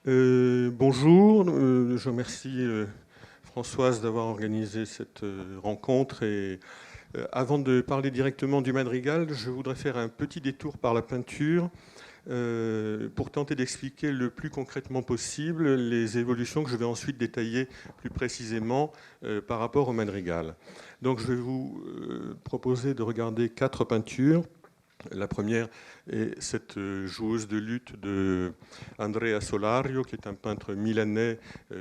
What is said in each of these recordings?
Bonjour, je remercie Françoise d'avoir organisé cette rencontre. Et avant de parler directement du madrigal, je voudrais faire un petit détour par la peinture pour tenter d'expliquer le plus concrètement possible les évolutions que je vais ensuite détailler plus précisément par rapport au madrigal. Donc je vais vous proposer de regarder 4 peintures. La première est cette joueuse de luth de Andrea Solario, qui est un peintre milanais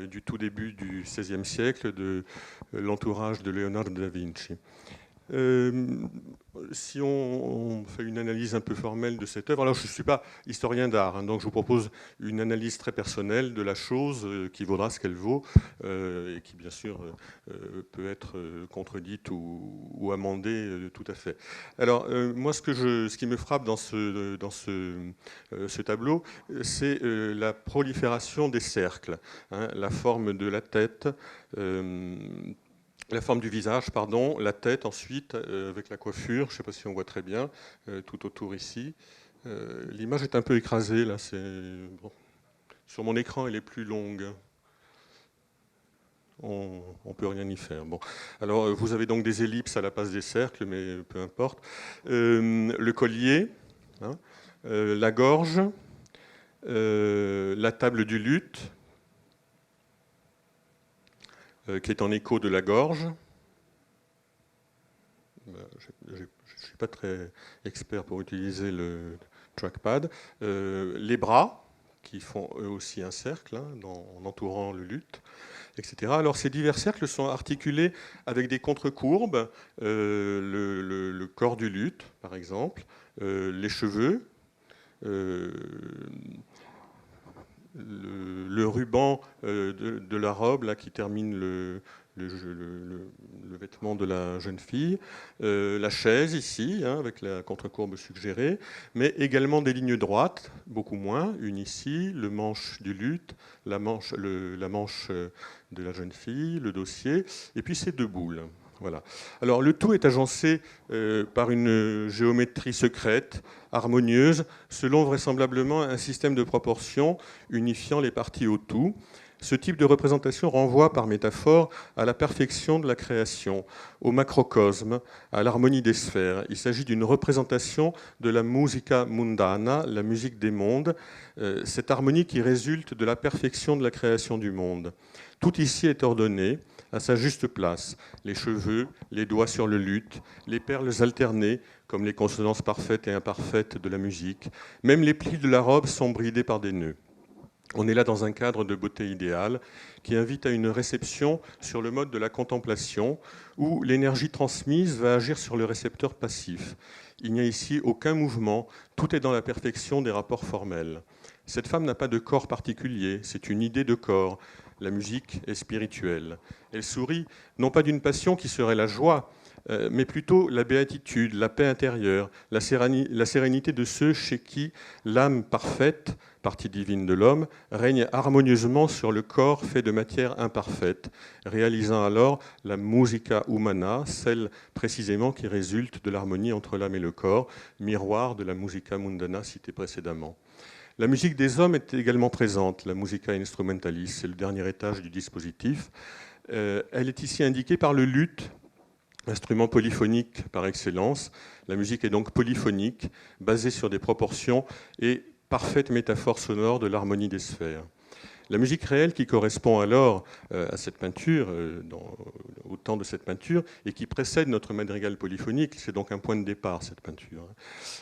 du tout début du XVIe siècle, de l'entourage de Leonardo da Vinci. Euh, Si on fait une analyse un peu formelle de cette œuvre, alors je ne suis pas historien d'art, hein, donc je vous propose une analyse très personnelle de la chose qui vaudra ce qu'elle vaut et qui bien sûr peut être contredite ou amendée tout à fait. Alors moi ce qui me frappe dans ce tableau, c'est la prolifération des cercles, hein, la forme de la tête. La forme du visage, pardon, la tête ensuite, avec la coiffure, je ne sais pas si on voit très bien, tout autour ici. L'image est un peu écrasée, là, bon. Sur mon écran, elle est plus longue. On ne peut rien y faire. Bon. Alors, vous avez donc des ellipses à la place des cercles, mais peu importe. Le collier, hein, la gorge, la table du luth, qui est en écho de la gorge. Je ne suis pas très expert pour utiliser le trackpad. Les bras, qui font eux aussi un cercle, hein, en entourant le luth, etc. Alors ces divers cercles sont articulés avec des contre-courbes, le corps du luth, par exemple, les cheveux, euh, le ruban de la robe là, qui termine le vêtement de la jeune fille, la chaise ici, hein, avec la contre-courbe suggérée, mais également des lignes droites, beaucoup moins, une ici, le manche du luth, la manche de la jeune fille, le dossier, et puis ces deux boules. Voilà. Alors le tout est agencé par une géométrie secrète, harmonieuse, selon vraisemblablement un système de proportions unifiant les parties au tout. Ce type de représentation renvoie par métaphore à la perfection de la création, au macrocosme, à l'harmonie des sphères. Il s'agit d'une représentation de la musica mundana, la musique des mondes, cette harmonie qui résulte de la perfection de la création du monde. Tout ici est ordonné à sa juste place. Les cheveux, les doigts sur le luth, les perles alternées, comme les consonances parfaites et imparfaites de la musique. Même les plis de la robe sont bridés par des nœuds. On est là dans un cadre de beauté idéale qui invite à une réception sur le mode de la contemplation où l'énergie transmise va agir sur le récepteur passif. Il n'y a ici aucun mouvement, tout est dans la perfection des rapports formels. Cette femme n'a pas de corps particulier, c'est une idée de corps. La musique est spirituelle. Elle sourit non pas d'une passion qui serait la joie, mais plutôt la béatitude, la paix intérieure, la sérénité de ceux chez qui l'âme parfaite, partie divine de l'homme, règne harmonieusement sur le corps fait de matière imparfaite, réalisant alors la musica humana, celle précisément qui résulte de l'harmonie entre l'âme et le corps, miroir de la musica mundana citée précédemment. La musique des hommes est également présente, la musica instrumentalis, c'est le dernier étage du dispositif. Elle est ici indiquée par le luth, instrument polyphonique par excellence. La musique est donc polyphonique, basée sur des proportions et parfaite métaphore sonore de l'harmonie des sphères. La musique réelle qui correspond alors à cette peinture, au temps de cette peinture, et qui précède notre madrigal polyphonique, c'est donc un point de départ, cette peinture,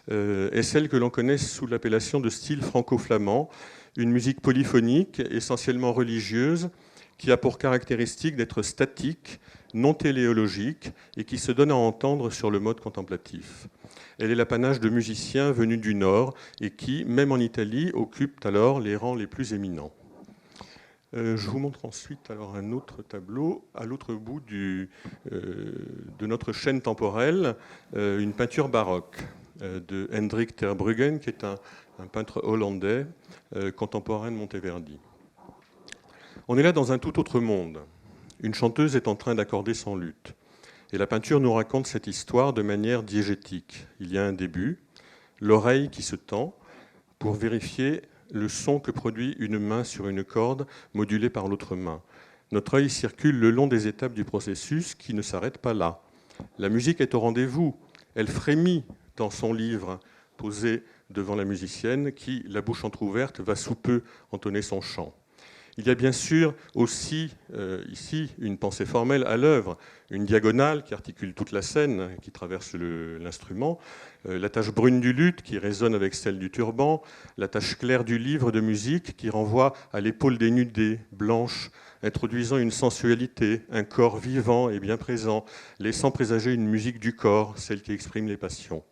est celle que l'on connaît sous l'appellation de style franco-flamand, une musique polyphonique, essentiellement religieuse, qui a pour caractéristique d'être statique, non téléologique, et qui se donne à entendre sur le mode contemplatif. Elle est l'apanage de musiciens venus du Nord et qui, même en Italie, occupent alors les rangs les plus éminents. Je vous montre ensuite alors un autre tableau à l'autre bout de notre chaîne temporelle, une peinture baroque de Hendrik ter Brugghen, qui est un peintre hollandais contemporain de Monteverdi. On est là dans un tout autre monde. Une chanteuse est en train d'accorder son luth. Et la peinture nous raconte cette histoire de manière diégétique. Il y a un début, l'oreille qui se tend pour vérifier le son que produit une main sur une corde modulée par l'autre main. Notre œil circule le long des étapes du processus qui ne s'arrête pas là. La musique est au rendez-vous. Elle frémit dans son livre, posé devant la musicienne qui, la bouche entr'ouverte, va sous peu entonner son chant. Il y a bien sûr aussi ici une pensée formelle à l'œuvre, une diagonale qui articule toute la scène, qui traverse l'instrument, la tache brune du luth qui résonne avec celle du turban, la tache claire du livre de musique qui renvoie à l'épaule dénudée, blanche, introduisant une sensualité, un corps vivant et bien présent, laissant présager une musique du corps, celle qui exprime les passions.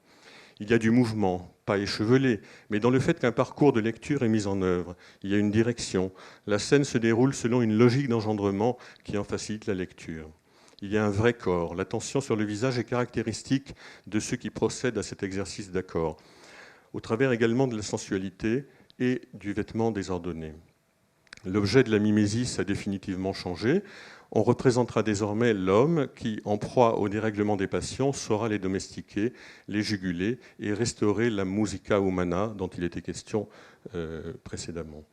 Il y a du mouvement, pas échevelé, mais dans le fait qu'un parcours de lecture est mis en œuvre. Il y a une direction. La scène se déroule selon une logique d'engendrement qui en facilite la lecture. Il y a un vrai corps. L'attention sur le visage est caractéristique de ceux qui procèdent à cet exercice d'accord, au travers également de la sensualité et du vêtement désordonné. L'objet de la mimésis a définitivement changé. On représentera désormais l'homme qui, en proie au dérèglement des passions, saura les domestiquer, les juguler et restaurer la musica humana dont il était question précédemment.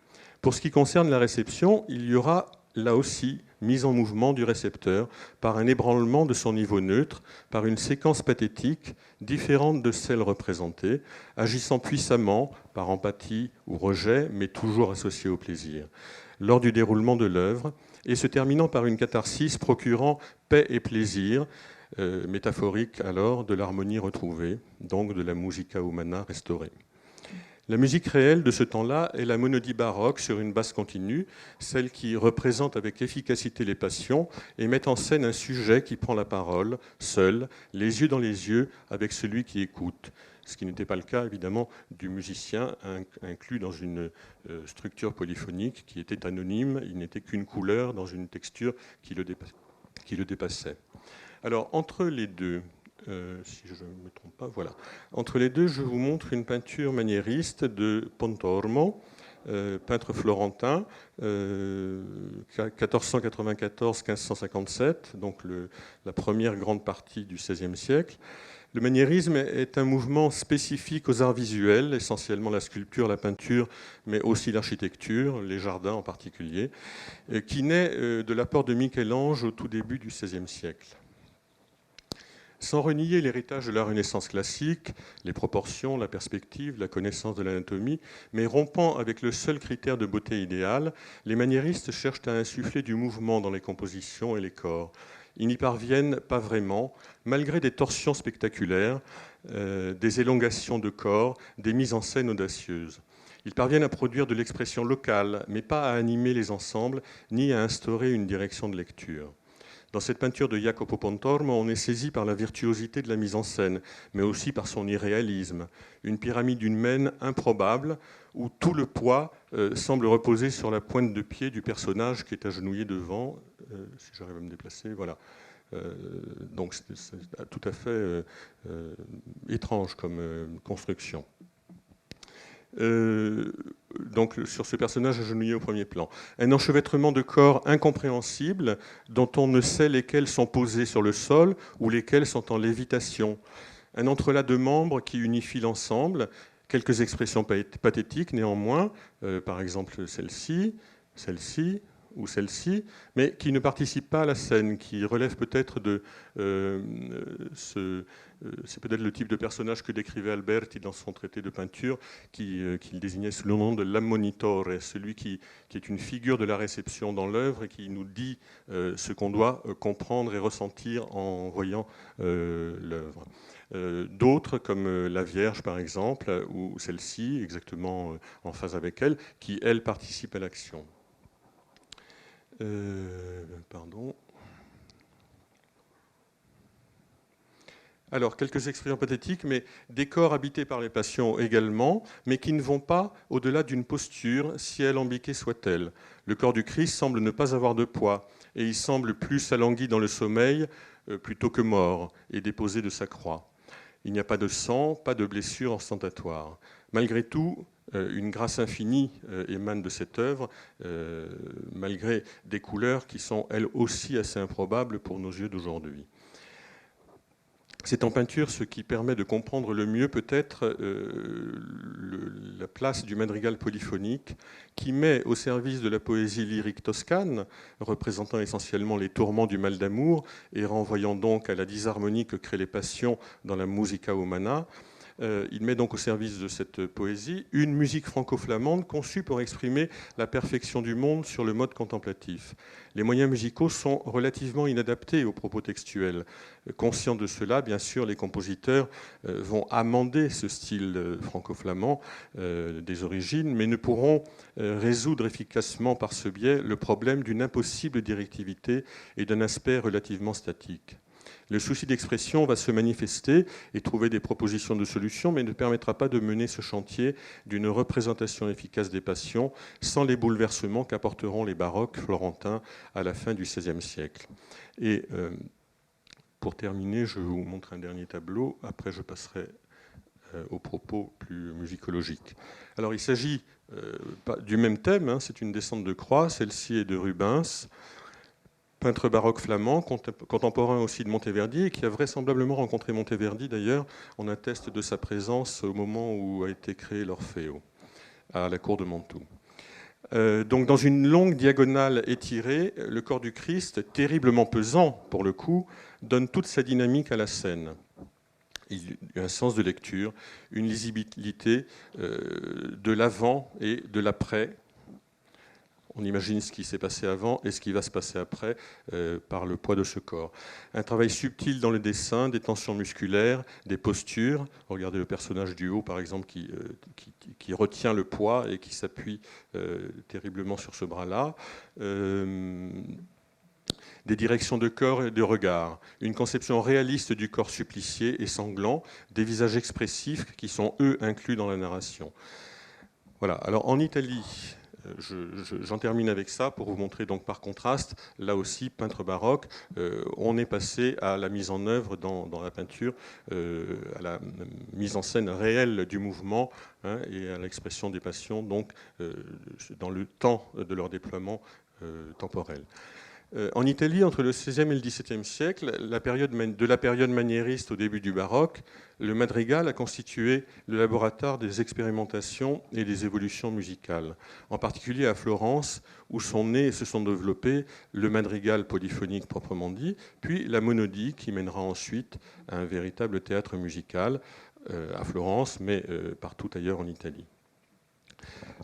Pour ce qui concerne la réception, il y aura là aussi mise en mouvement du récepteur par un ébranlement de son niveau neutre, par une séquence pathétique différente de celle représentée, agissant puissamment par empathie ou rejet, mais toujours associée au plaisir, lors du déroulement de l'œuvre, et se terminant par une catharsis procurant paix et plaisir, métaphorique alors de l'harmonie retrouvée, donc de la musica humana restaurée. La musique réelle de ce temps-là est la monodie baroque sur une basse continue, celle qui représente avec efficacité les passions et met en scène un sujet qui prend la parole, seul, les yeux dans les yeux, avec celui qui écoute. Ce qui n'était pas le cas, évidemment, du musicien inclus dans une structure polyphonique qui était anonyme. Il n'était qu'une couleur dans une texture qui le dépassait. Alors, entre les deux, si je ne me trompe pas, voilà. Entre les deux, je vous montre une peinture maniériste de Pontormo, peintre florentin, 1494-1557, donc la première grande partie du XVIe siècle. Le maniérisme est un mouvement spécifique aux arts visuels, essentiellement la sculpture, la peinture, mais aussi l'architecture, les jardins en particulier, qui naît de l'apport de Michel-Ange au tout début du XVIe siècle. Sans renier l'héritage de la Renaissance classique, les proportions, la perspective, la connaissance de l'anatomie, mais rompant avec le seul critère de beauté idéale, les maniéristes cherchent à insuffler du mouvement dans les compositions et les corps. Ils n'y parviennent pas vraiment, malgré des torsions spectaculaires, des élongations de corps, des mises en scène audacieuses. Ils parviennent à produire de l'expression locale, mais pas à animer les ensembles, ni à instaurer une direction de lecture. Dans cette peinture de Jacopo Pontormo, on est saisi par la virtuosité de la mise en scène, mais aussi par son irréalisme. Une pyramide humaine improbable, où tout le poids semble reposer sur la pointe de pied du personnage qui est agenouillé devant. Si j'arrive à me déplacer, voilà. Donc c'est tout à fait étrange comme construction. Donc sur ce personnage agenouillé au premier plan. Un enchevêtrement de corps incompréhensible dont on ne sait lesquels sont posés sur le sol ou lesquels sont en lévitation. Un entrelac de membres qui unifie l'ensemble. Quelques expressions pathétiques néanmoins, par exemple celle-ci, celle-ci ou celle-ci, mais qui ne participent pas à la scène, qui relèvent peut-être de c'est peut-être le type de personnage que décrivait Alberti dans son traité de peinture, qu'il désignait sous le nom de l'ammonitore, celui qui est une figure de la réception dans l'œuvre et qui nous dit ce qu'on doit comprendre et ressentir en voyant l'œuvre. D'autres, comme la Vierge par exemple, ou celle-ci, exactement en phase avec elle, qui, elle, participe à l'action. Pardon. Alors, quelques expressions pathétiques, mais des corps habités par les passions également, mais qui ne vont pas au-delà d'une posture, si alambiquée soit-elle. Le corps du Christ semble ne pas avoir de poids, et il semble plus alangui dans le sommeil plutôt que mort, et déposé de sa croix. Il n'y a pas de sang, pas de blessure ostentatoire. Malgré tout, une grâce infinie émane de cette œuvre, malgré des couleurs qui sont elles aussi assez improbables pour nos yeux d'aujourd'hui. C'est en peinture ce qui permet de comprendre le mieux peut-être la place du madrigal polyphonique qui met au service de la poésie lyrique toscane, représentant essentiellement les tourments du mal d'amour et renvoyant donc à la disharmonie que créent les passions dans la musica umana. Il met donc au service de cette poésie une musique franco-flamande conçue pour exprimer la perfection du monde sur le mode contemplatif. Les moyens musicaux sont relativement inadaptés aux propos textuels. Conscients de cela, bien sûr, les compositeurs vont amender ce style franco-flamand des origines, mais ne pourront résoudre efficacement par ce biais le problème d'une impossible directivité et d'un aspect relativement statique. Le souci d'expression va se manifester et trouver des propositions de solutions, mais ne permettra pas de mener ce chantier d'une représentation efficace des passions sans les bouleversements qu'apporteront les baroques florentins à la fin du XVIe siècle. Et pour terminer, je vous montre un dernier tableau. Après, je passerai aux propos plus musicologiques. Alors, il s'agit du même thème, hein, c'est une descente de croix. Celle-ci est de Rubens, peintre baroque flamand, contemporain aussi de Monteverdi, et qui a vraisemblablement rencontré Monteverdi d'ailleurs. On atteste de sa présence au moment où a été créé l'Orfeo, à la cour de Mantoue. Donc dans une longue diagonale étirée, le corps du Christ, terriblement pesant pour le coup, donne toute sa dynamique à la scène. Il y a un sens de lecture, une lisibilité de l'avant et de l'après. On imagine ce qui s'est passé avant et ce qui va se passer après par le poids de ce corps. Un travail subtil dans le dessin, des tensions musculaires, des postures. Regardez le personnage du haut, par exemple, qui retient le poids et qui s'appuie terriblement sur ce bras-là. Des directions de corps et de regard. Une conception réaliste du corps supplicié et sanglant. Des visages expressifs qui sont, eux, inclus dans la narration. Voilà. Alors, en Italie... J'en termine avec ça pour vous montrer donc par contraste, là aussi peintre baroque, on est passé à la mise en œuvre dans la peinture, à la mise en scène réelle du mouvement hein, et à l'expression des passions donc dans le temps de leur déploiement temporel. En Italie, entre le XVIe et le XVIIe siècle, de la période maniériste au début du baroque, le madrigal a constitué le laboratoire des expérimentations et des évolutions musicales. En particulier à Florence, où sont nés et se sont développés le madrigal polyphonique proprement dit, puis la monodie qui mènera ensuite à un véritable théâtre musical à Florence, mais partout ailleurs en Italie.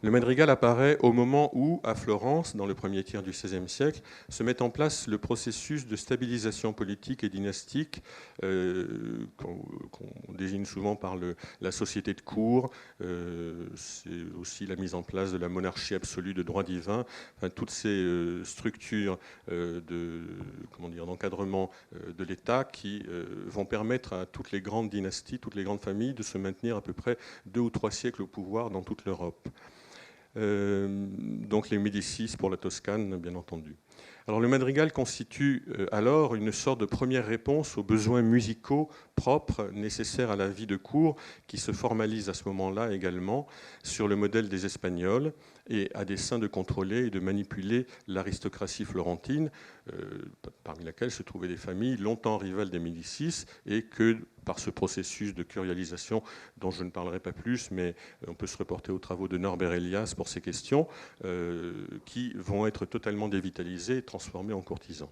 Le madrigal apparaît au moment où, à Florence, dans le premier tiers du XVIe siècle, se met en place le processus de stabilisation politique et dynastique qu'on désigne souvent par la société de cour. C'est aussi la mise en place de la monarchie absolue de droit divin. Enfin, toutes ces structures d'encadrement de l'État qui vont permettre à toutes les grandes dynasties, toutes les grandes familles de se maintenir à peu près 2 ou 3 siècles au pouvoir dans toute l'Europe. Donc les Médicis pour la Toscane, bien entendu. Alors le madrigal constitue alors une sorte de première réponse aux besoins musicaux propres nécessaires à la vie de cour qui se formalise à ce moment-là également sur le modèle des Espagnols et à dessein de contrôler et de manipuler l'aristocratie florentine, parmi laquelle se trouvaient des familles longtemps rivales des Médicis et que par ce processus de curialisation dont je ne parlerai pas plus, mais on peut se reporter aux travaux de Norbert Elias pour ces questions, qui vont être totalement dévitalisées et transformées en courtisans.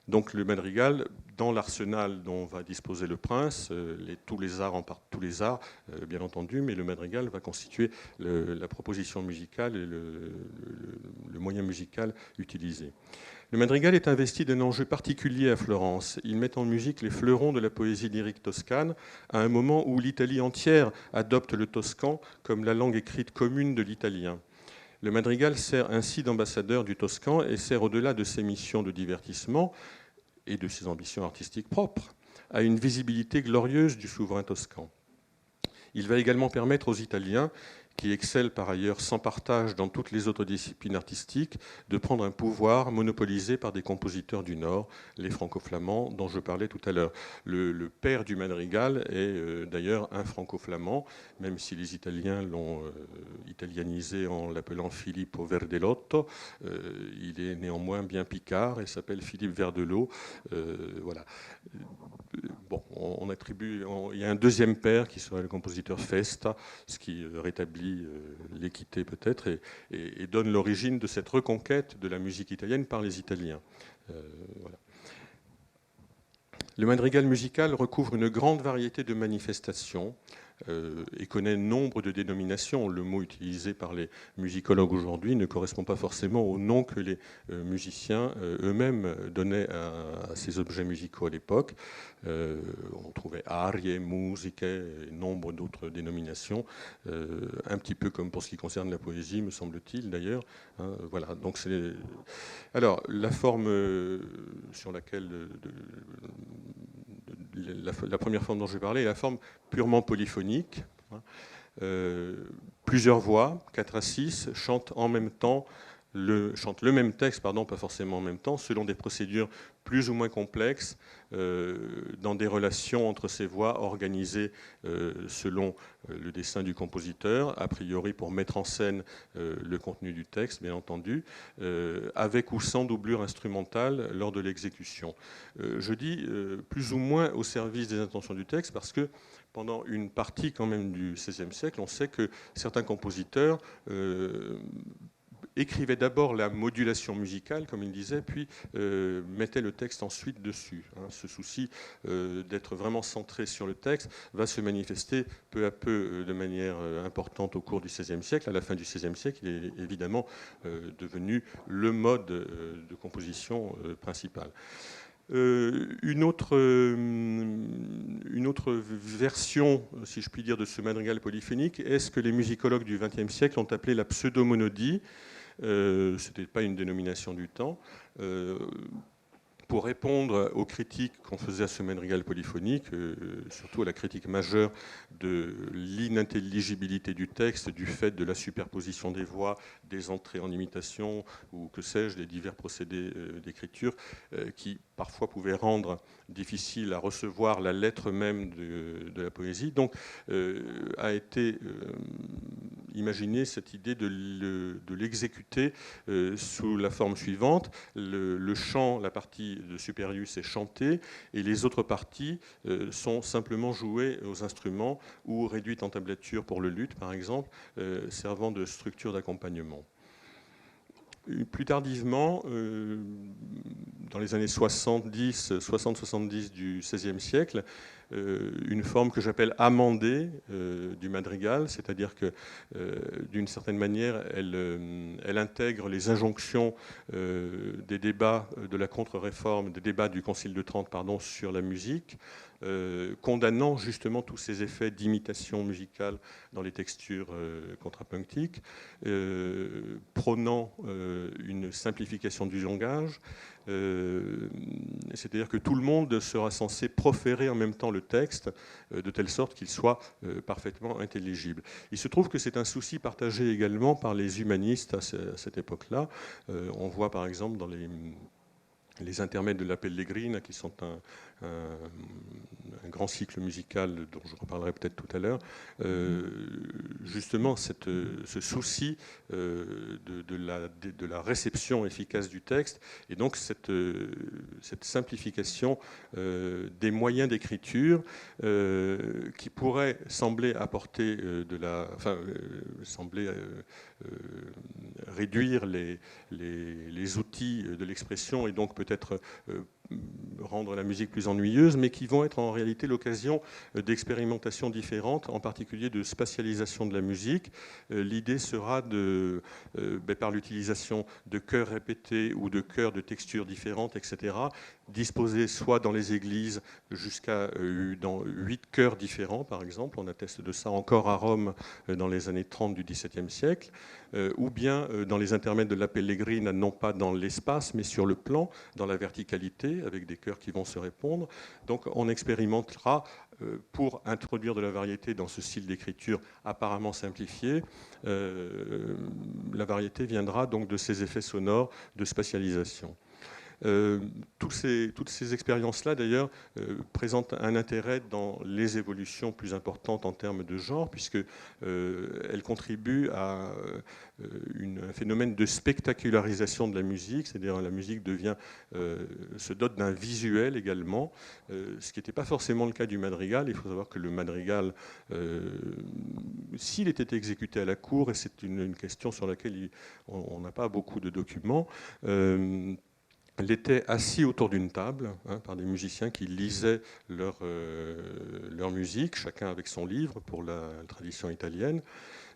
Donc le madrigal, dans l'arsenal dont va disposer le prince, tous les arts, bien entendu, mais le madrigal va constituer la proposition musicale et le moyen musical utilisé. Le madrigal est investi d'un enjeu particulier à Florence. Il met en musique les fleurons de la poésie lyrique toscane à un moment où l'Italie entière adopte le toscan comme la langue écrite commune de l'italien. Le madrigal sert ainsi d'ambassadeur du toscan et sert au-delà de ses missions de divertissement et de ses ambitions artistiques propres à une visibilité glorieuse du souverain toscan. Il va également permettre aux Italiens qui excelle par ailleurs sans partage dans toutes les autres disciplines artistiques, de prendre un pouvoir monopolisé par des compositeurs du Nord, les franco-flamands dont je parlais tout à l'heure. Le père du madrigal est d'ailleurs un franco-flamand, même si les Italiens l'ont italianisé en l'appelant Filippo Verdelotto. Il est néanmoins bien picard et s'appelle Philippe Verdelot. Voilà. Bon, on attribue, il y a un deuxième père qui serait le compositeur Festa, ce qui rétablit l'équité peut-être et donne l'origine de cette reconquête de la musique italienne par les Italiens. Voilà. Le madrigal musical recouvre une grande variété de manifestations et connaît nombre de dénominations. Le mot utilisé par les musicologues aujourd'hui ne correspond pas forcément au nom que les musiciens eux-mêmes donnaient à ces objets musicaux à l'époque. On trouvait arie, musiche et nombre d'autres dénominations, un petit peu comme pour ce qui concerne la poésie, me semble-t-il d'ailleurs. Hein, voilà. Donc c'est... Alors, la forme sur laquelle... La première forme dont je vais parler est la forme purement polyphonique. Plusieurs voix, 4 à 6, chantent en même temps, chantent le même texte, pardon, pas forcément en même temps, selon des procédures plus ou moins complexes, dans des relations entre ces voix organisées selon le dessin du compositeur, a priori pour mettre en scène le contenu du texte, bien entendu, avec ou sans doublure instrumentale lors de l'exécution. Je dis plus ou moins au service des intentions du texte parce que pendant une partie quand même du XVIe siècle, on sait que certains compositeurs écrivait d'abord la modulation musicale, comme il disait, puis mettait le texte ensuite dessus. Ce souci d'être vraiment centré sur le texte va se manifester peu à peu de manière importante au cours du XVIe siècle. À la fin du XVIe siècle, il est évidemment devenu le mode de composition principal. Une autre version, si je puis dire, de ce madrigal polyphonique est ce que les musicologues du XXe siècle ont appelé la pseudomonodie. Ce n'était pas une dénomination du temps. Pour répondre aux critiques qu'on faisait à ce madrigal polyphonique, surtout à la critique majeure de l'inintelligibilité du texte, du fait de la superposition des voix, des entrées en imitation, ou que sais-je, des divers procédés d'écriture, qui parfois pouvaient rendre difficile à recevoir la lettre même de la poésie. Donc a été imaginée cette idée de l'exécuter sous la forme suivante. Le chant, la partie de Superius est chantée et les autres parties sont simplement jouées aux instruments ou réduites en tablature pour le luth, par exemple, servant de structure d'accompagnement. Plus tardivement, dans les années 60-70 du XVIe siècle, une forme que j'appelle amendée du madrigal, c'est-à-dire que d'une certaine manière, elle intègre les injonctions des débats de la contre-réforme, des débats du Concile de Trente, pardon, sur la musique, condamnant justement tous ces effets d'imitation musicale dans les textures contrapunctiques, prônant une simplification du langage, c'est-à-dire que tout le monde sera censé proférer en même temps le texte de telle sorte qu'il soit parfaitement intelligible. Il se trouve que c'est un souci partagé également par les humanistes à cette époque-là. On voit par exemple dans les intermèdes de la Pellegrina, qui sont un grand cycle musical dont je reparlerai peut-être tout à l'heure, justement ce souci de la réception efficace du texte et donc cette simplification des moyens d'écriture qui pourrait sembler apporter réduire les outils de l'expression et donc peut-être rendre la musique plus ennuyeuse, mais qui vont être en réalité l'occasion d'expérimentations différentes, en particulier de spatialisation de la musique. L'idée sera par l'utilisation de chœurs répétés ou de chœurs de textures différentes, etc., disposés soit dans les églises jusqu'à dans 8 chœurs différents, par exemple. On atteste de ça encore à Rome dans les années 30 du XVIIe siècle, ou bien dans les intermèdes de la Pellegrina, non pas dans l'espace, mais sur le plan, dans la verticalité, avec des chœurs qui vont se répondre. Donc on expérimentera pour introduire de la variété dans ce style d'écriture apparemment simplifié. La variété viendra donc de ces effets sonores de spatialisation. Toutes ces expériences-là, d'ailleurs, présentent un intérêt dans les évolutions plus importantes en termes de genre, puisqu'elles contribuent à un phénomène de spectacularisation de la musique, c'est-à-dire la musique se dote d'un visuel également, ce qui n'était pas forcément le cas du madrigal. Il faut savoir que le madrigal, s'il était exécuté à la cour, et c'est une question sur laquelle on n'a pas beaucoup de documents, elle était assis autour d'une table par des musiciens qui lisaient leur musique, chacun avec son livre pour la tradition italienne.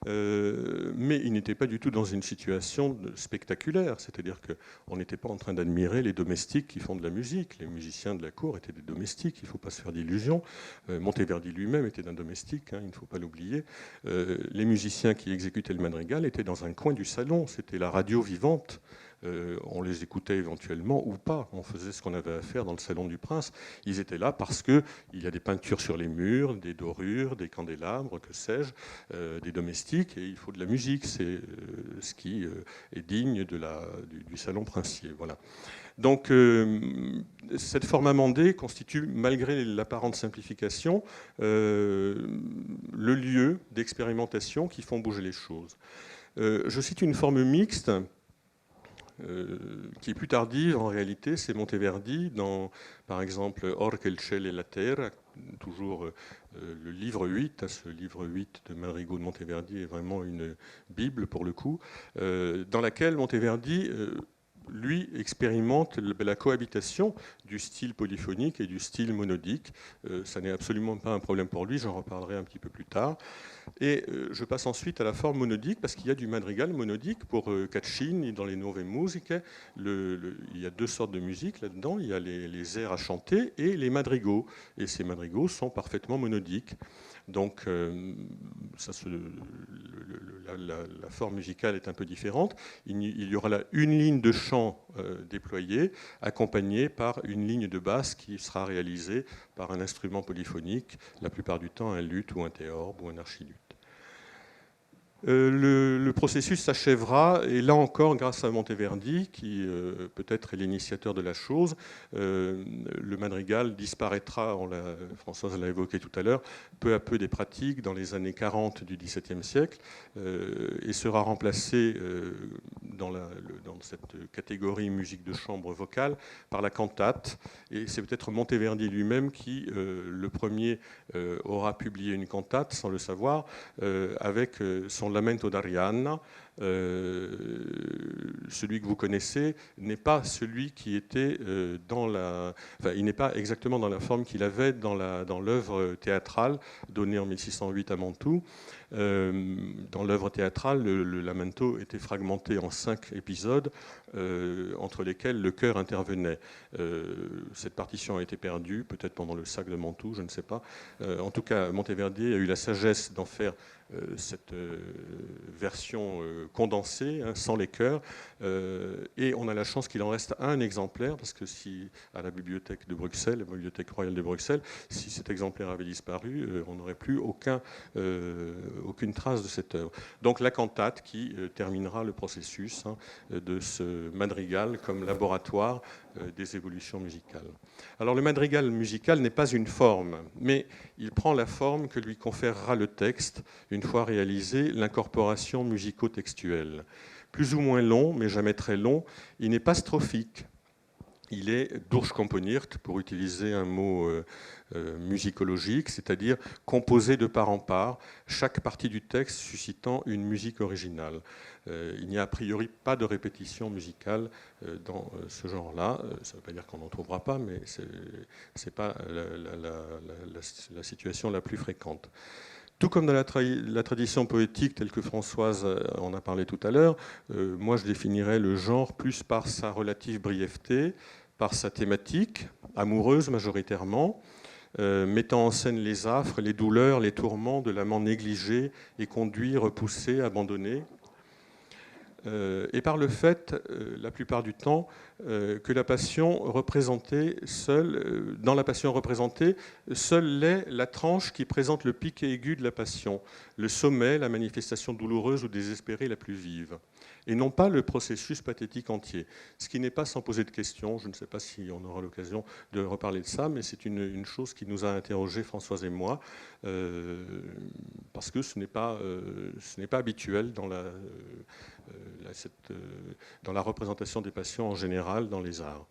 Mais ils n'étaient pas du tout dans une situation spectaculaire, c'est-à-dire qu'on n'était pas en train d'admirer les domestiques qui font de la musique. Les musiciens de la cour étaient des domestiques, il ne faut pas se faire d'illusions. Monteverdi lui-même était un domestique, il ne faut pas l'oublier. Les musiciens qui exécutaient le madrigal étaient dans un coin du salon, c'était la radio vivante. On les écoutait éventuellement ou pas. On faisait ce qu'on avait à faire dans le salon du prince. Ils étaient là parce qu'il y a des peintures sur les murs, des dorures, des candélabres, que sais-je, des domestiques, et il faut de la musique. C'est ce qui est digne du salon princier. Voilà. Donc, cette forme amendée constitue, malgré l'apparente simplification, le lieu d'expérimentation qui font bouger les choses. Je cite une forme mixte qui est plus tardive en réalité, c'est Monteverdi dans, par exemple, Or che il cielo e la terra, toujours le livre 8, ce livre 8 de Madrigal de Monteverdi est vraiment une bible pour le coup, dans laquelle Monteverdi lui expérimente la cohabitation du style polyphonique et du style monodique. Ça n'est absolument pas un problème pour lui, j'en reparlerai un petit peu plus tard. Et je passe ensuite à la forme monodique, parce qu'il y a du madrigal monodique pour Caccini dans les Nuove Musiche. Il y a deux sortes de musique là-dedans. Il y a les airs à chanter et les madrigaux. Et ces madrigaux sont parfaitement monodiques. Donc la forme musicale est un peu différente. Il y aura là une ligne de chant déployée, accompagnée par une ligne de basse qui sera réalisée par un instrument polyphonique, la plupart du temps un luth ou un théorbe ou un archiluth. Le processus s'achèvera, et là encore, grâce à Monteverdi, qui peut-être est l'initiateur de la chose, le madrigal disparaîtra, Françoise l'a évoqué tout à l'heure, peu à peu des pratiques dans les années 40 du XVIIe siècle, et sera remplacé dans cette catégorie musique de chambre vocale par la cantate. Et c'est peut-être Monteverdi lui-même qui, le premier, aura publié une cantate, sans le savoir, avec son Lamento d'Arianna. Celui que vous connaissez n'est pas celui qui était il n'est pas exactement dans la forme qu'il avait dans l'œuvre théâtrale donnée en 1608 à Mantoue. Dans l'œuvre théâtrale, le Lamento était fragmenté en 5 épisodes entre lesquels le chœur intervenait. Cette partition a été perdue, peut-être pendant le sac de Mantoue, je ne sais pas. En tout cas, Monteverdi a eu la sagesse d'en faire cette version condensée, sans les chœurs, et on a la chance qu'il en reste un exemplaire, parce que si à la bibliothèque de Bruxelles, la bibliothèque royale de Bruxelles, si cet exemplaire avait disparu, on n'aurait plus aucune trace de cette œuvre. Donc la cantate qui terminera le processus de ce madrigal comme laboratoire des évolutions musicales. Alors le madrigal musical n'est pas une forme, mais il prend la forme que lui conférera le texte une fois réalisée l'incorporation musico-textuelle. Plus ou moins long, mais jamais très long, il n'est pas strophique. Il est durchkomponiert, pour utiliser un mot musicologique, c'est-à-dire composé de part en part, chaque partie du texte suscitant une musique originale. Il n'y a a priori pas de répétition musicale dans ce genre-là. Ça ne veut pas dire qu'on n'en trouvera pas, mais ce n'est pas la situation la plus fréquente. Tout comme dans la tradition poétique telle que Françoise en a parlé tout à l'heure, moi je définirais le genre plus par sa relative brièveté, par sa thématique, amoureuse majoritairement, mettant en scène les affres, les douleurs, les tourments de l'amant négligé et conduit, repoussé, abandonné. et par le fait, la plupart du temps, que la passion représentée seule, dans la passion représentée, seule l'est la tranche qui présente le pic aigu de la passion, le sommet, la manifestation douloureuse ou désespérée la plus vive, et non pas le processus pathétique entier. Ce qui n'est pas sans poser de questions, je ne sais pas si on aura l'occasion de reparler de ça, mais c'est une chose qui nous a interrogés, Françoise et moi, parce que ce n'est pas habituel dans dans la représentation des passions en général dans les arts.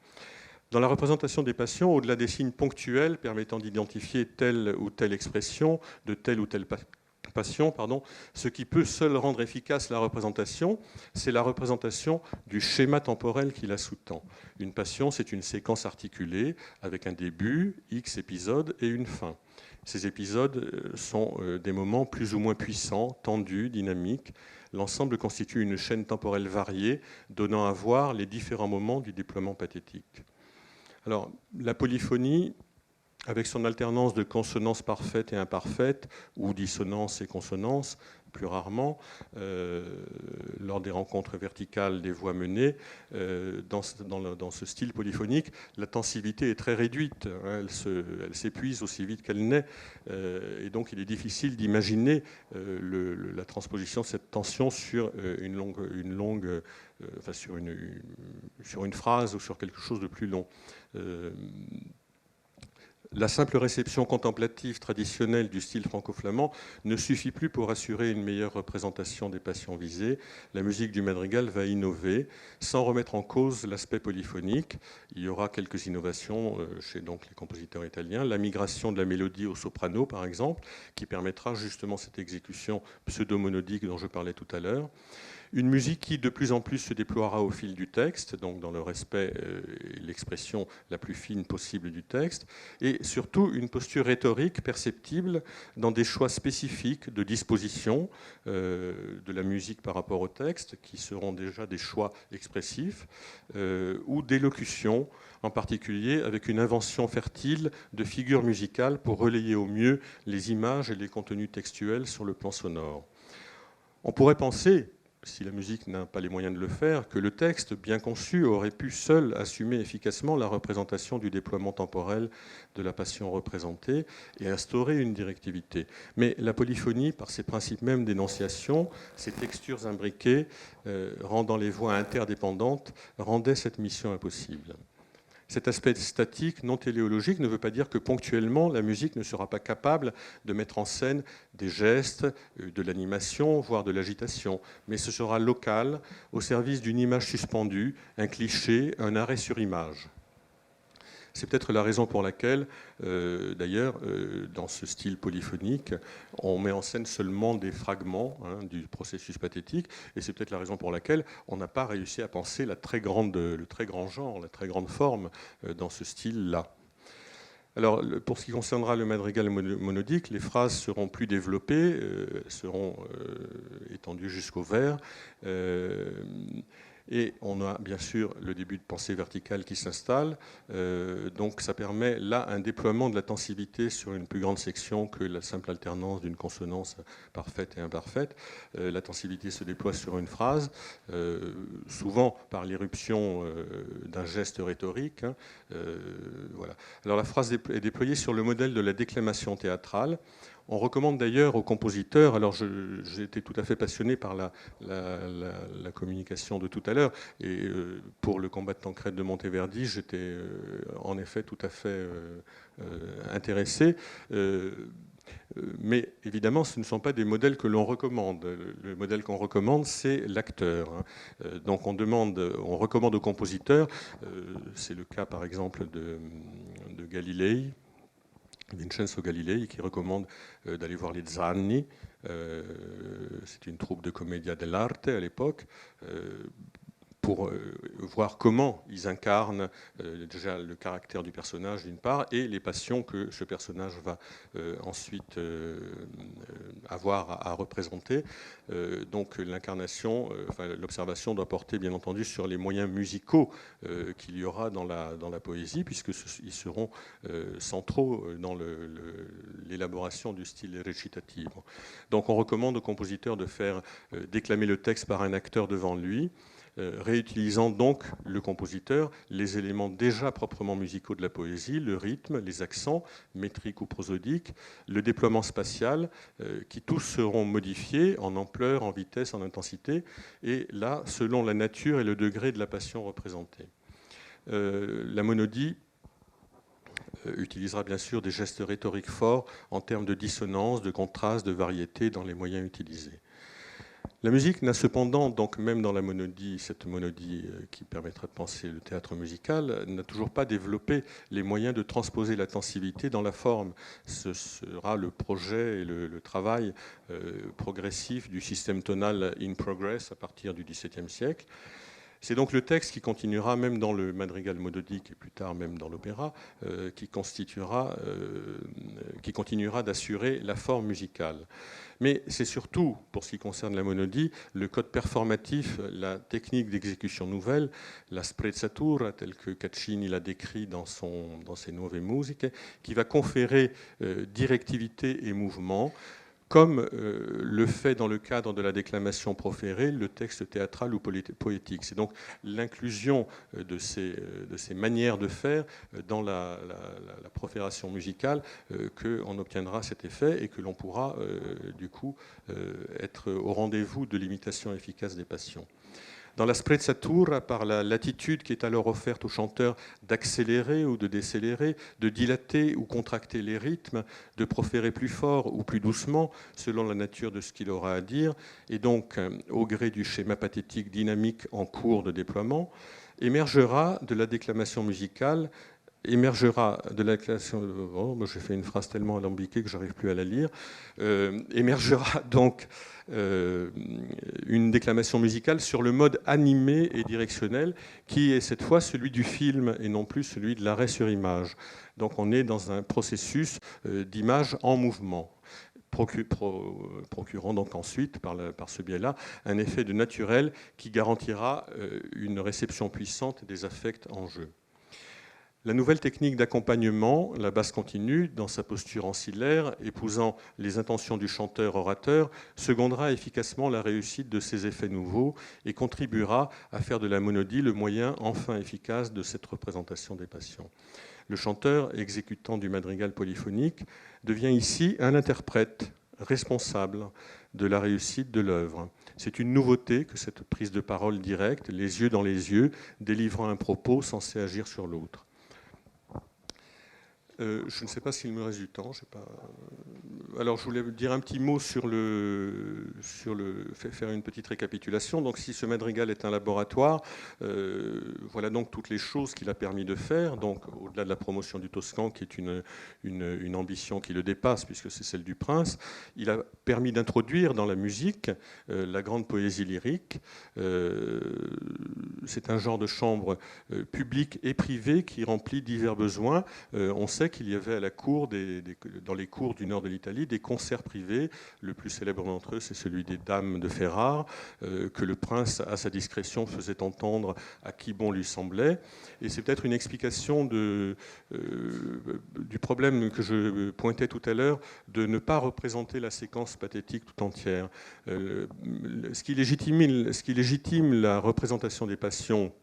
Dans la représentation des passions, au-delà des signes ponctuels permettant d'identifier telle ou telle expression de telle ou telle passion, ce qui peut seul rendre efficace la représentation, c'est la représentation du schéma temporel qui la sous-tend. Une passion, c'est une séquence articulée avec un début, X épisodes, et une fin. Ces épisodes sont des moments plus ou moins puissants, tendus, dynamiques. L'ensemble constitue une chaîne temporelle variée, donnant à voir les différents moments du déploiement pathétique. Alors, la polyphonie, avec son alternance de consonances parfaites et imparfaites, ou dissonances et consonances, plus rarement, lors des rencontres verticales des voix menées, dans ce style polyphonique, la tensivité est très réduite, elle s'épuise aussi vite qu'elle naît, et donc il est difficile d'imaginer la transposition de cette tension sur sur une phrase ou sur quelque chose de plus long. La simple réception contemplative traditionnelle du style franco-flamand ne suffit plus pour assurer une meilleure représentation des passions visées. La musique du madrigal va innover, sans remettre en cause l'aspect polyphonique. Il y aura quelques innovations chez donc les compositeurs italiens. La migration de la mélodie au soprano, par exemple, qui permettra justement cette exécution pseudo-monodique dont je parlais tout à l'heure. Une musique qui de plus en plus se déploiera au fil du texte, donc dans le respect et l'expression la plus fine possible du texte, et surtout une posture rhétorique perceptible dans des choix spécifiques de disposition de la musique par rapport au texte, qui seront déjà des choix expressifs, ou d'élocution, en particulier avec une invention fertile de figures musicales pour relayer au mieux les images et les contenus textuels sur le plan sonore. On pourrait penser, si la musique n'a pas les moyens de le faire, que le texte, bien conçu, aurait pu seul assumer efficacement la représentation du déploiement temporel de la passion représentée et instaurer une directivité. Mais la polyphonie, par ses principes mêmes d'énonciation, ses textures imbriquées, rendant les voix interdépendantes, rendait cette mission impossible. Cet aspect statique, non téléologique, ne veut pas dire que ponctuellement, la musique ne sera pas capable de mettre en scène des gestes, de l'animation, voire de l'agitation. Mais ce sera local, au service d'une image suspendue, un cliché, un arrêt sur image. C'est peut-être la raison pour laquelle, d'ailleurs, dans ce style polyphonique, on met en scène seulement des fragments du processus pathétique, et c'est peut-être la raison pour laquelle on n'a pas réussi à penser le très grand genre, la très grande forme dans ce style-là. Alors, pour ce qui concernera le madrigal monodique, les phrases seront plus développées, seront étendues jusqu'au vers. Et on a bien sûr le début de pensée verticale qui s'installe. Donc ça permet là un déploiement de la tensivité sur une plus grande section que la simple alternance d'une consonance parfaite et imparfaite. La tensivité se déploie sur une phrase, souvent par l'irruption d'un geste rhétorique. Voilà. Alors la phrase est déployée sur le modèle de la déclamation théâtrale. On recommande d'ailleurs aux compositeurs, alors j'ai été tout à fait passionné par la communication de tout à l'heure, et pour le combat de Tancrède de Monteverdi, j'étais en effet tout à fait intéressé. Mais évidemment, ce ne sont pas des modèles que l'on recommande. Le modèle qu'on recommande, c'est l'acteur. Donc on recommande aux compositeurs, c'est le cas par exemple de Galilei, Vincenzo Galilei, qui recommande d'aller voir les Zanni. C'est une troupe de commedia dell'arte à l'époque, pour voir comment ils incarnent déjà le caractère du personnage d'une part et les passions que ce personnage va ensuite avoir à représenter. Donc l'incarnation, l'observation doit porter bien entendu sur les moyens musicaux qu'il y aura dans la poésie, puisqu'ils seront centraux dans l'élaboration du style récitatif. Donc on recommande au compositeur de faire déclamer le texte par un acteur devant lui, réutilisant donc le compositeur les éléments déjà proprement musicaux de la poésie, le rythme, les accents, métriques ou prosodiques, le déploiement spatial, qui tous seront modifiés en ampleur, en vitesse, en intensité, et là, selon la nature et le degré de la passion représentée. La monodie utilisera bien sûr des gestes rhétoriques forts en termes de dissonance, de contraste, de variété dans les moyens utilisés. La musique n'a cependant, donc même dans la monodie, cette monodie qui permettra de penser le théâtre musical, n'a toujours pas développé les moyens de transposer l'intensivité dans la forme. Ce sera le projet et le travail progressif du système tonal in progress à partir du XVIIe siècle. C'est donc le texte qui continuera, même dans le madrigal monodique et plus tard même dans l'opéra, qui continuera d'assurer la forme musicale. Mais c'est surtout, pour ce qui concerne la monodie, le code performatif, la technique d'exécution nouvelle, la sprezzatura, telle que Caccini l'a décrit dans ses Nuove Musiche, qui va conférer directivité et mouvement, comme le fait dans le cadre de la déclamation proférée le texte théâtral ou poétique. C'est donc l'inclusion de ces manières de faire dans la profération musicale qu'on obtiendra cet effet et que l'on pourra du coup être au rendez-vous de l'imitation efficace des passions. Dans la sprezzatura, par la latitude qui est alors offerte au chanteur d'accélérer ou de décélérer, de dilater ou contracter les rythmes, de proférer plus fort ou plus doucement, selon la nature de ce qu'il aura à dire, et donc au gré du schéma pathétique dynamique en cours de déploiement, émergera de la déclamation musicale. Moi j'ai fait une phrase tellement alambiquée que j'arrive plus à la lire. Émergera donc une déclamation musicale sur le mode animé et directionnel, qui est cette fois celui du film et non plus celui de l'arrêt sur image. Donc on est dans un processus d'image en mouvement, procurant donc ensuite, par ce biais-là, un effet de naturel qui garantira une réception puissante des affects en jeu. La nouvelle technique d'accompagnement, la basse continue, dans sa posture ancillaire, épousant les intentions du chanteur-orateur, secondera efficacement la réussite de ces effets nouveaux et contribuera à faire de la monodie le moyen enfin efficace de cette représentation des passions. Le chanteur, exécutant du madrigal polyphonique, devient ici un interprète responsable de la réussite de l'œuvre. C'est une nouveauté que cette prise de parole directe, les yeux dans les yeux, délivrant un propos censé agir sur l'autre. Je ne sais pas s'il me reste du temps. Alors, je voulais dire un petit mot faire une petite récapitulation. Donc, si ce madrigal est un laboratoire, voilà donc toutes les choses qu'il a permis de faire. Donc, au-delà de la promotion du Toscan, qui est une ambition qui le dépasse, puisque c'est celle du prince, il a permis d'introduire dans la musique la grande poésie lyrique. C'est un genre de chambre publique et privée qui remplit divers besoins. On sait qu'il y avait à la cour, dans les cours du nord de l'Italie, des concerts privés. Le plus célèbre d'entre eux, c'est celui des Dames de Ferrare, que le prince, à sa discrétion, faisait entendre à qui bon lui semblait. Et c'est peut-être une explication du problème que je pointais tout à l'heure, de ne pas représenter la séquence pathétique tout entière. Ce qui légitime la représentation des passions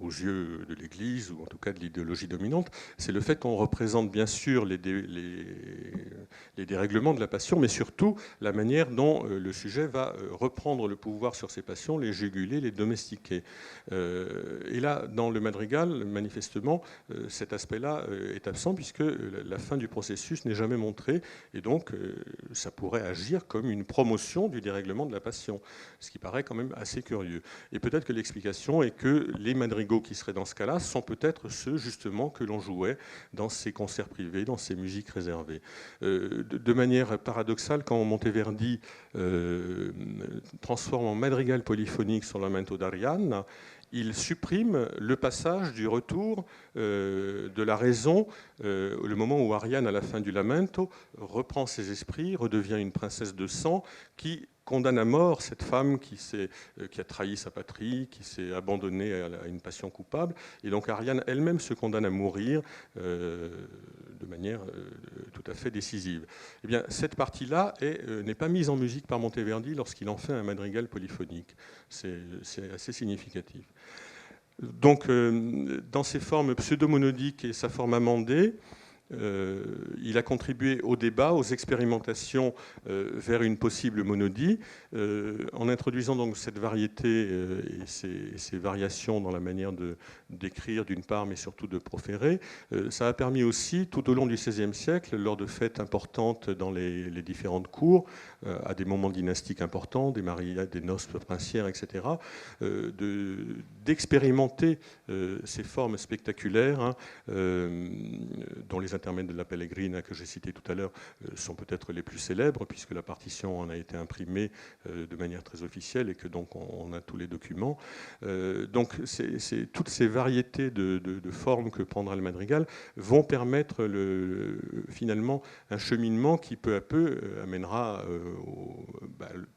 aux yeux de l'Église, ou en tout cas de l'idéologie dominante, c'est le fait qu'on représente bien sûr les dérèglements de la passion, mais surtout la manière dont le sujet va reprendre le pouvoir sur ses passions, les juguler, les domestiquer. Et là, dans le madrigal, manifestement, cet aspect-là est absent, puisque la fin du processus n'est jamais montrée, et donc ça pourrait agir comme une promotion du dérèglement de la passion, ce qui paraît quand même assez curieux. Et peut-être que l'explication est que les les madrigaux qui seraient dans ce cas-là sont peut-être ceux justement que l'on jouait dans ces concerts privés, dans ces musiques réservées. De manière paradoxale, quand Monteverdi transforme en madrigal polyphonique son Lamento d'Ariane, il supprime le passage du retour de la raison, le moment où Ariane, à la fin du Lamento, reprend ses esprits, redevient une princesse de sang qui condamne à mort cette femme qui a trahi sa patrie, qui s'est abandonnée à une passion coupable. Et donc Ariane elle-même se condamne à mourir de manière tout à fait décisive. Eh bien, cette partie-là n'est pas mise en musique par Monteverdi lorsqu'il en fait un madrigal polyphonique. C'est assez significatif. Donc, dans ses formes pseudo-monodiques et sa forme amendée, il a contribué au débat, aux expérimentations vers une possible monodie, en introduisant donc cette variété et ces variations dans la manière d'écrire d'une part, mais surtout de proférer. Ça a permis aussi, tout au long du XVIe siècle, lors de fêtes importantes dans les différentes cours, à des moments dynastiques importants, des mariages, des noces princières, etc., d'expérimenter ces formes spectaculaires, hein, dont les intermèdes de la Pellegrina que j'ai cité tout à l'heure sont peut-être les plus célèbres, puisque la partition en a été imprimée de manière très officielle et que donc on a tous les documents. Donc toutes ces variétés de formes que prendra le madrigal vont permettre finalement un cheminement qui peu à peu amènera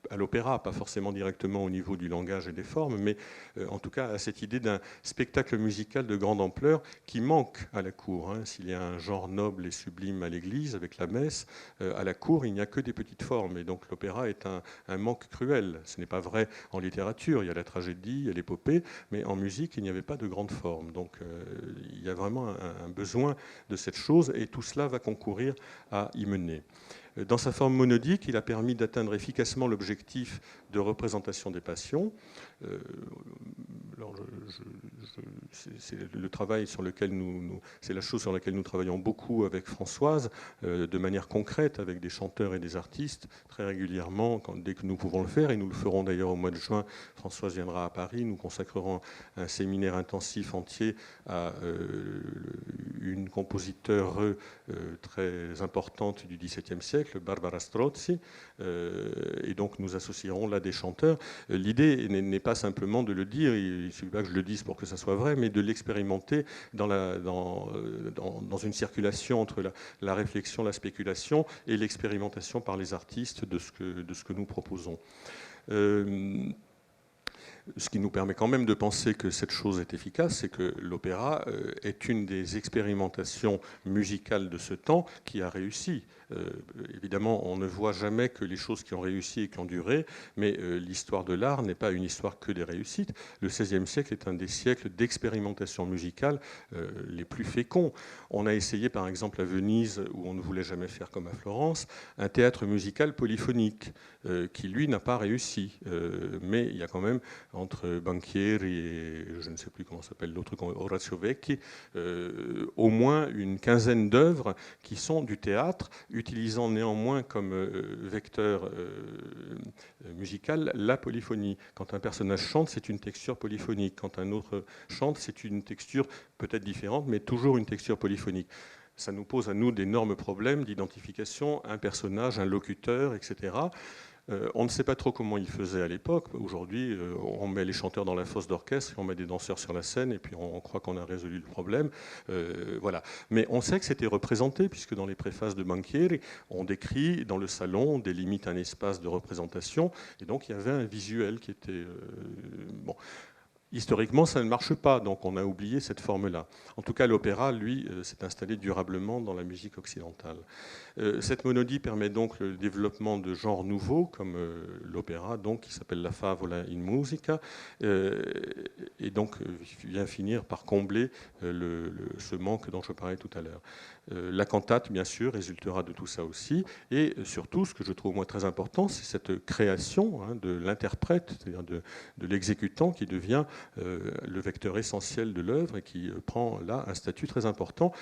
à l'opéra, pas forcément directement au niveau du langage et des formes, mais en tout cas à cette idée d'un spectacle musical de grande ampleur qui manque à la cour. Hein. S'il y a un genre noble et sublime à l'église avec la messe, à la cour il n'y a que des petites formes, et donc l'opéra est un manque cruel. Ce n'est pas vrai en littérature, il y a la tragédie, il y a l'épopée, mais en musique il n'y avait pas de grandes formes. Donc il y a vraiment un besoin de cette chose, et tout cela va concourir à y mener. Dans sa forme monodique, il a permis d'atteindre efficacement l'objectif de représentation des passions. C'est le travail sur lequel c'est la chose sur laquelle nous travaillons beaucoup avec Françoise, de manière concrète avec des chanteurs et des artistes très régulièrement, dès que nous pouvons le faire, et nous le ferons d'ailleurs au mois de juin. Françoise viendra à Paris, nous consacrerons un séminaire intensif entier à une compositeur très importante du XVIIe siècle, Barbara Strozzi, et donc nous associerons là des chanteurs. L'idée n'est pas simplement de le dire, il ne suffit pas que je le dise pour que ça soit vrai, mais de l'expérimenter dans une circulation entre la réflexion, la spéculation et l'expérimentation par les artistes de ce que nous proposons. Ce qui nous permet quand même de penser que cette chose est efficace, c'est que l'opéra est une des expérimentations musicales de ce temps qui a réussi. Évidemment, on ne voit jamais que les choses qui ont réussi et qui ont duré, mais l'histoire de l'art n'est pas une histoire que des réussites. Le XVIe siècle est un des siècles d'expérimentation musicale les plus féconds. On a essayé, par exemple, à Venise, où on ne voulait jamais faire comme à Florence, un théâtre musical polyphonique, qui, lui, n'a pas réussi. Mais il y a quand même, entre Banchieri et je ne sais plus comment s'appelle l'autre, Orazio Vecchi, au moins une quinzaine d'œuvres qui sont du théâtre, utilisant néanmoins comme vecteur musical la polyphonie. Quand un personnage chante, c'est une texture polyphonique. Quand un autre chante, c'est une texture peut-être différente, mais toujours une texture polyphonique. Ça nous pose à nous d'énormes problèmes d'identification, un personnage, un locuteur, etc. On ne sait pas trop comment ils faisaient à l'époque. Aujourd'hui, on met les chanteurs dans la fosse d'orchestre, on met des danseurs sur la scène, et puis on croit qu'on a résolu le problème. Voilà. Mais on sait que c'était représenté, puisque dans les préfaces de Banchieri, on décrit dans le salon, on délimite un espace de représentation, et donc il y avait un visuel qui était... bon. Historiquement, ça ne marche pas, donc on a oublié cette forme-là. En tout cas, l'opéra, lui, s'est installé durablement dans la musique occidentale. Cette monodie permet donc le développement de genres nouveaux, comme l'opéra, donc, qui s'appelle la favola in musica, et donc vient finir par combler ce manque dont je parlais tout à l'heure. La cantate, bien sûr, résultera de tout ça aussi. Et surtout, ce que je trouve moi très important, c'est cette création de l'interprète, c'est-à-dire de l'exécutant qui devient le vecteur essentiel de l'œuvre et qui prend là un statut très important,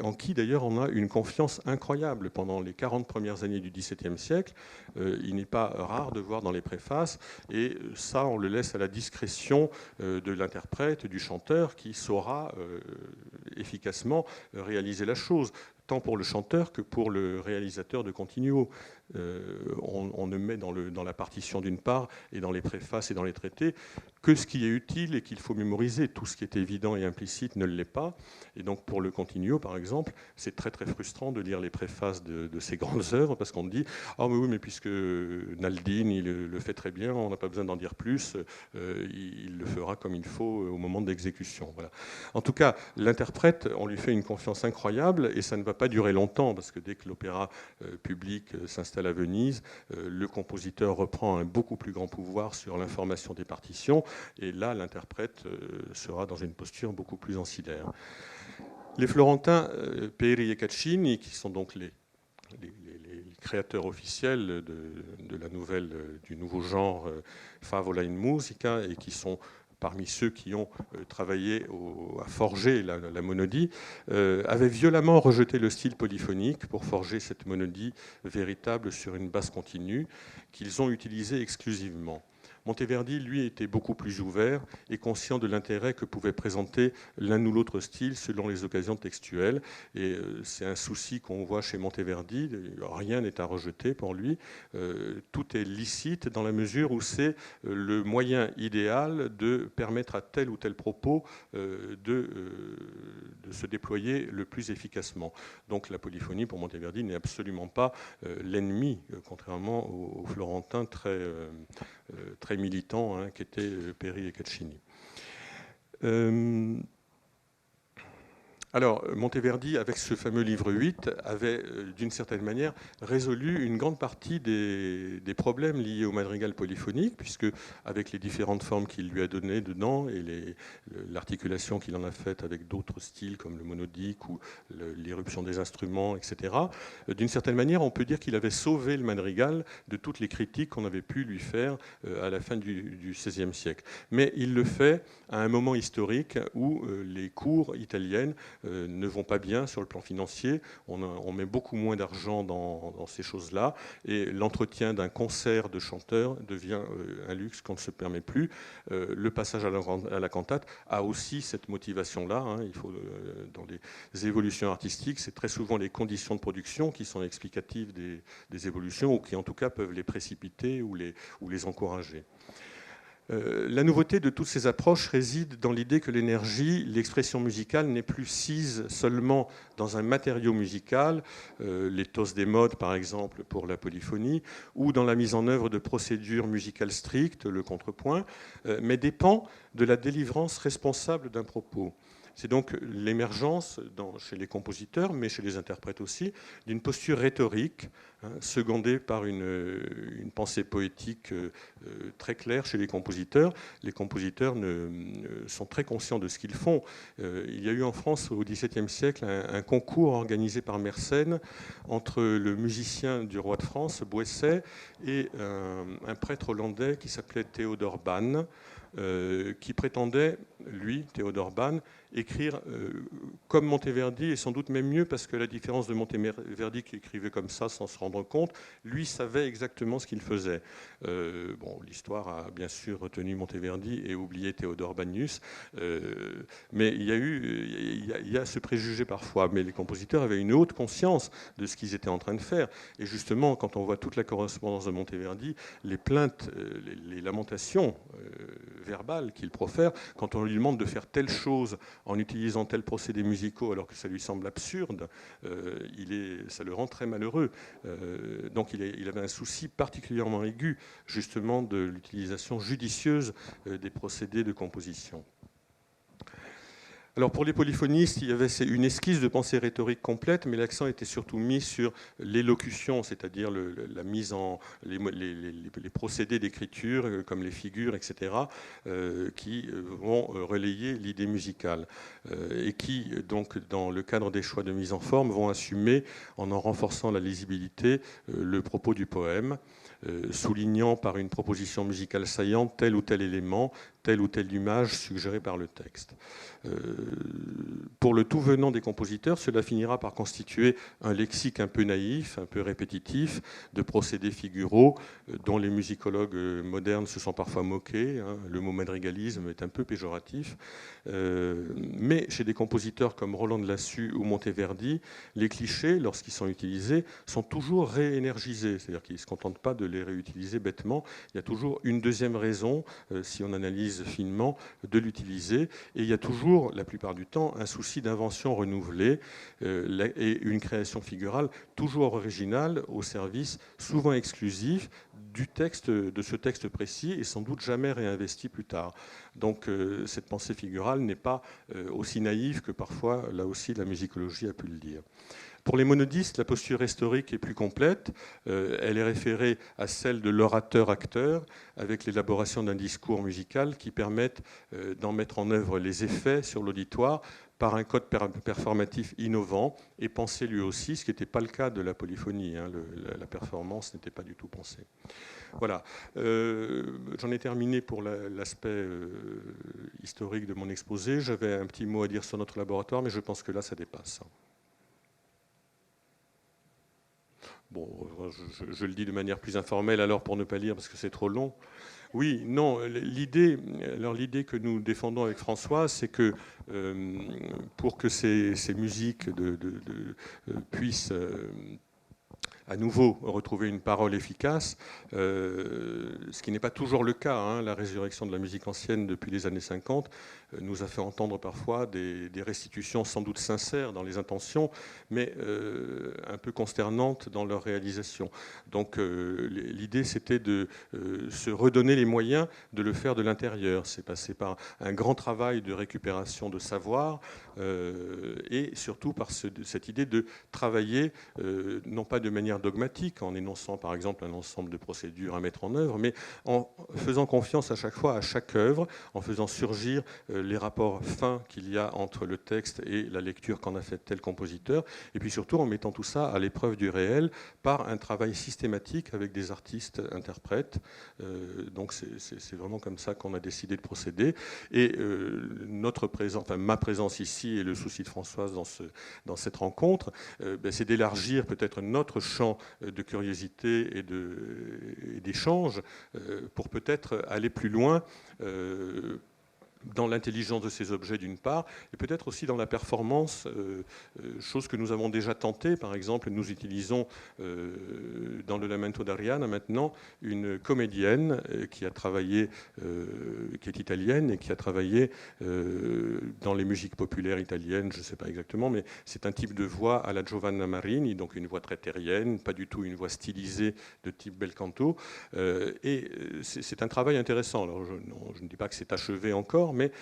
en qui d'ailleurs on a une confiance incroyable. Pendant les 40 premières années du XVIIe siècle, il n'est pas rare de voir dans les préfaces, et ça on le laisse à la discrétion de l'interprète, du chanteur, qui saura efficacement réaliser la chose, tant pour le chanteur que pour le réalisateur de continuo. On ne met dans la partition d'une part et dans les préfaces et dans les traités que ce qui est utile et qu'il faut mémoriser. Tout ce qui est évident et implicite ne l'est pas. Et donc pour le continuo, par exemple, c'est très très frustrant de lire les préfaces de ces grandes œuvres parce qu'on dit « Ah mais oui, mais puisque Naldin, il le fait très bien, on n'a pas besoin d'en dire plus, il le fera comme il faut au moment de l'exécution. » Voilà. En tout cas, l'interprète, on lui fait une confiance incroyable et ça ne va pas durer longtemps parce que dès que l'opéra public s'installe à Venise, le compositeur reprend un beaucoup plus grand pouvoir sur l'information des partitions et là, l'interprète sera dans une posture beaucoup plus ancillaire. Les Florentins, Peri et Caccini, qui sont donc les créateurs officiels de la nouvelle, du nouveau genre Favola in Musica, et qui sont parmi ceux qui ont travaillé à forger la monodie, avaient violemment rejeté le style polyphonique pour forger cette monodie véritable sur une basse continue qu'ils ont utilisée exclusivement. Monteverdi, lui, était beaucoup plus ouvert et conscient de l'intérêt que pouvait présenter l'un ou l'autre style selon les occasions textuelles. Et c'est un souci qu'on voit chez Monteverdi. Rien n'est à rejeter pour lui. Tout est licite dans la mesure où c'est le moyen idéal de permettre à tel ou tel propos de se déployer le plus efficacement. Donc la polyphonie, pour Monteverdi, n'est absolument pas l'ennemi, contrairement aux Florentins très militants qu'étaient Peri et Caccini. Alors, Monteverdi, avec ce fameux livre 8, avait, d'une certaine manière, résolu une grande partie des problèmes liés au madrigal polyphonique, puisque, avec les différentes formes qu'il lui a données dedans et l'articulation qu'il en a faite avec d'autres styles, comme le monodique ou l'irruption des instruments, etc., d'une certaine manière, on peut dire qu'il avait sauvé le madrigal de toutes les critiques qu'on avait pu lui faire à la fin du XVIe siècle. Mais il le fait à un moment historique où les cours italiennes ne vont pas bien sur le plan financier. On met beaucoup moins d'argent dans ces choses-là. Et l'entretien d'un concert de chanteurs devient un luxe qu'on ne se permet plus. Le passage à la cantate a aussi cette motivation-là. Il faut, dans les évolutions artistiques, c'est très souvent les conditions de production qui sont explicatives des évolutions, ou qui en tout cas peuvent les précipiter ou les encourager. La nouveauté de toutes ces approches réside dans l'idée que l'énergie, l'expression musicale n'est plus sise seulement dans un matériau musical, l'éthos des modes par exemple pour la polyphonie, ou dans la mise en œuvre de procédures musicales strictes, le contrepoint, mais dépend de la délivrance responsable d'un propos. C'est donc l'émergence chez les compositeurs, mais chez les interprètes aussi, d'une posture rhétorique, secondée par une pensée poétique très claire chez les compositeurs. Les compositeurs sont très conscients de ce qu'ils font. Il y a eu en France, au XVIIe siècle, un concours organisé par Mersenne entre le musicien du roi de France, Boesset, et un prêtre hollandais qui s'appelait Théodore Bann, qui prétendait, lui, Théodore Bann, écrire comme Monteverdi, et sans doute même mieux, parce que la différence de Monteverdi qui écrivait comme ça sans se rendre compte, lui savait exactement ce qu'il faisait. L'histoire a bien sûr retenu Monteverdi et oublié Théodore Bannus, mais il y a ce préjugé parfois, mais les compositeurs avaient une haute conscience de ce qu'ils étaient en train de faire. Et justement, quand on voit toute la correspondance de Monteverdi, les plaintes, les lamentations verbales qu'il profère, quand on lui demande de faire telle chose en utilisant tel procédé musicaux alors que ça lui semble absurde, ça le rend très malheureux. Donc il avait un souci particulièrement aigu justement de l'utilisation judicieuse des procédés de composition. Alors pour les polyphonistes, il y avait une esquisse de pensée rhétorique complète, mais l'accent était surtout mis sur l'élocution, c'est-à-dire la mise en les procédés d'écriture, comme les figures, etc., qui vont relayer l'idée musicale et qui, donc, dans le cadre des choix de mise en forme, vont assumer, en renforçant la lisibilité, le propos du poème, soulignant par une proposition musicale saillante tel ou tel élément, telle ou telle image suggérée par le texte. Pour le tout venant des compositeurs, cela finira par constituer un lexique un peu naïf, un peu répétitif, de procédés figuraux dont les musicologues modernes se sont parfois moqués. Hein. Le mot madrigalisme est un peu péjoratif. Mais chez des compositeurs comme Roland de Lassus ou Monteverdi, les clichés, lorsqu'ils sont utilisés, sont toujours réénergisés. C'est-à-dire qu'ils ne se contentent pas de les réutiliser bêtement. Il y a toujours une deuxième raison, si on analyse finement, de l'utiliser. Et il y a toujours, la plupart du temps, un souci d'invention renouvelée et une création figurale toujours originale au service, souvent exclusif, du texte, de ce texte précis et sans doute jamais réinvesti plus tard. Donc cette pensée figurale n'est pas aussi naïve que parfois, là aussi, la musicologie a pu le dire. Pour les monodistes, la posture historique est plus complète. Elle est référée à celle de l'orateur-acteur, avec l'élaboration d'un discours musical qui permette d'en mettre en œuvre les effets sur l'auditoire par un code performatif innovant et pensé lui aussi, ce qui n'était pas le cas de la polyphonie. Hein. La performance n'était pas du tout pensée. Voilà. J'en ai terminé pour l'aspect historique de mon exposé. J'avais un petit mot à dire sur notre laboratoire, mais je pense que là, ça dépasse. Bon, je le dis de manière plus informelle alors pour ne pas lire parce que c'est trop long. Oui, non, l'idée que nous défendons avec Françoise, c'est que pour que ces musiques puissent à nouveau retrouver une parole efficace, ce qui n'est pas toujours le cas. Hein. La résurrection de la musique ancienne depuis les années 50 nous a fait entendre parfois des restitutions sans doute sincères dans les intentions, mais un peu consternantes dans leur réalisation. Donc l'idée, c'était de se redonner les moyens de le faire de l'intérieur. C'est passé par un grand travail de récupération de savoir et surtout par cette idée de travailler, non pas de manière dogmatique, en énonçant par exemple un ensemble de procédures à mettre en œuvre, mais en faisant confiance à chaque fois à chaque œuvre, en faisant surgir les rapports fins qu'il y a entre le texte et la lecture qu'en a fait tel compositeur, et puis surtout en mettant tout ça à l'épreuve du réel par un travail systématique avec des artistes interprètes. Donc c'est vraiment comme ça qu'on a décidé de procéder. Et notre présence, enfin ma présence ici et le souci de Françoise dans cette rencontre, c'est d'élargir peut-être notre champ de curiosité et d'échange pour peut-être aller plus loin dans l'intelligence de ces objets d'une part, et peut-être aussi dans la performance, chose que nous avons déjà tentée. Par exemple, nous utilisons dans le Lamento d'Ariane maintenant une comédienne qui a travaillé, qui est italienne et qui a travaillé dans les musiques populaires italiennes, je ne sais pas exactement, mais c'est un type de voix à la Giovanna Marini, donc une voix très terrienne, pas du tout une voix stylisée de type bel canto, et c'est un travail intéressant. Alors je ne dis pas que c'est achevé encore, mais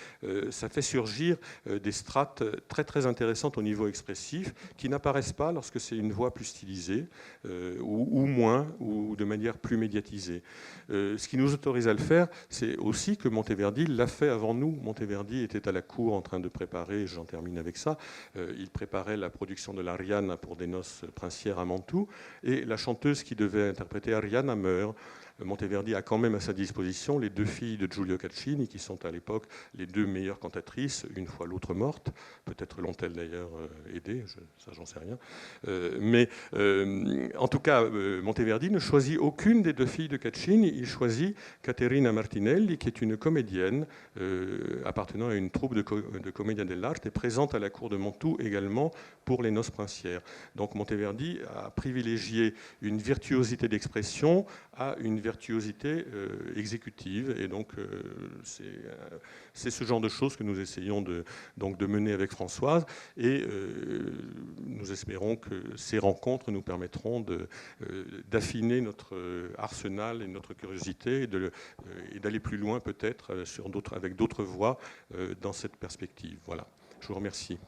ça fait surgir des strates très très intéressantes au niveau expressif qui n'apparaissent pas lorsque c'est une voix plus stylisée ou moins, ou de manière plus médiatisée. Ce qui nous autorise à le faire, c'est aussi que Monteverdi l'a fait avant nous. Monteverdi était à la cour en train de préparer, j'en termine avec ça, il préparait la production de l'Ariane pour des noces princières à Mantoue, et la chanteuse qui devait interpréter Ariane meurt. Monteverdi a quand même à sa disposition les deux filles de Giulio Caccini, qui sont à l'époque les deux meilleures cantatrices, une fois l'autre morte. Peut-être l'ont-elles d'ailleurs aidée, ça j'en sais rien. Mais en tout cas, Monteverdi ne choisit aucune des deux filles de Caccini. Il choisit Caterina Martinelli, qui est une comédienne appartenant à une troupe de Commedia dell'arte et présente à la cour de Mantoue également pour les noces princières. Donc Monteverdi a privilégié une virtuosité d'expression à une virtuosité exécutive. Et donc, c'est ce genre de choses que nous essayons de mener avec Françoise. Et nous espérons que ces rencontres nous permettront d'affiner notre arsenal et notre curiosité et d'aller plus loin peut-être avec d'autres voies dans cette perspective. Voilà. Je vous remercie.